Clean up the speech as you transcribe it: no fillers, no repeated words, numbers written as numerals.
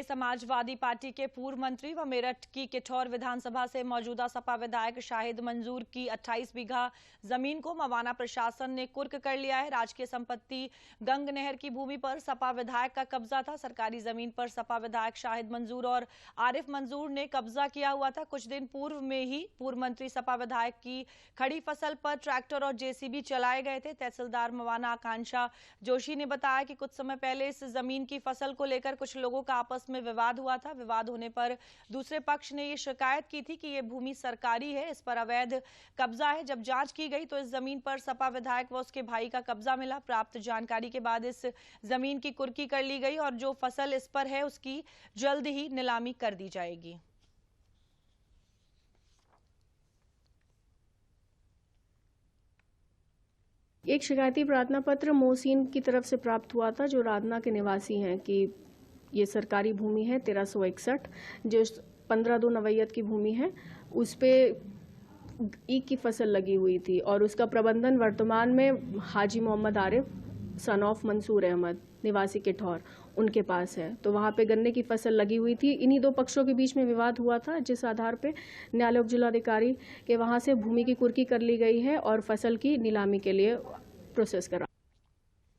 में समाजवादी पार्टी के पूर्व मंत्री व मेरठ की किठौर विधानसभा से मौजूदा सपा विधायक शाहिद मंजूर की 28 बीघा जमीन को मवाना प्रशासन ने कुर्क कर लिया है। राजकीय संपत्ति गंग नहर की भूमि पर सपा विधायक का कब्जा था। सरकारी जमीन पर सपा विधायक शाहिद मंजूर और आरिफ मंजूर ने कब्जा किया हुआ था। कुछ दिन पूर्व में ही पूर्व मंत्री सपा विधायक की खड़ी फसल पर ट्रैक्टर और जेसीबी चलाए गए थे। तहसीलदार मवाना आकांक्षा जोशी ने बताया कि कुछ समय पहले इस जमीन की फसल को लेकर कुछ लोगों का आपस में विवाद हुआ था। विवाद होने पर दूसरे पक्ष ने ये शिकायत की थी कि ये भूमि सरकारी है, इस पर अवैध कब्जा है। जब जांच की गई तो इस जमीन पर सपा विधायक व उसके भाई का कब्जा मिला। प्राप्त जानकारी के बाद इस जमीन की कुर्की कर ली गई और जो फसल इस पर है उसकी जल्द ही नीलामी कर दी जाएगी। एक शिकायती प्रार्थना पत्र मोहसिन की तरफ से प्राप्त हुआ था, जो राधना के निवासी हैं, कि ये सरकारी भूमि है 1361, जो 15/2 नवैयत की भूमि है, उस पे ईख की फसल लगी हुई थी और उसका प्रबंधन वर्तमान में हाजी मोहम्मद आरिफ सन ऑफ मंसूर अहमद निवासी किठौर उनके पास है। तो वहाँ पे गन्ने की फसल लगी हुई थी। इन्हीं दो पक्षों के बीच में विवाद हुआ था, जिस आधार पे न्यायालय उप जिलाधिकारी के वहाँ से भूमि की कुर्की कर ली गई है और फसल की नीलामी के लिए प्रोसेस करा।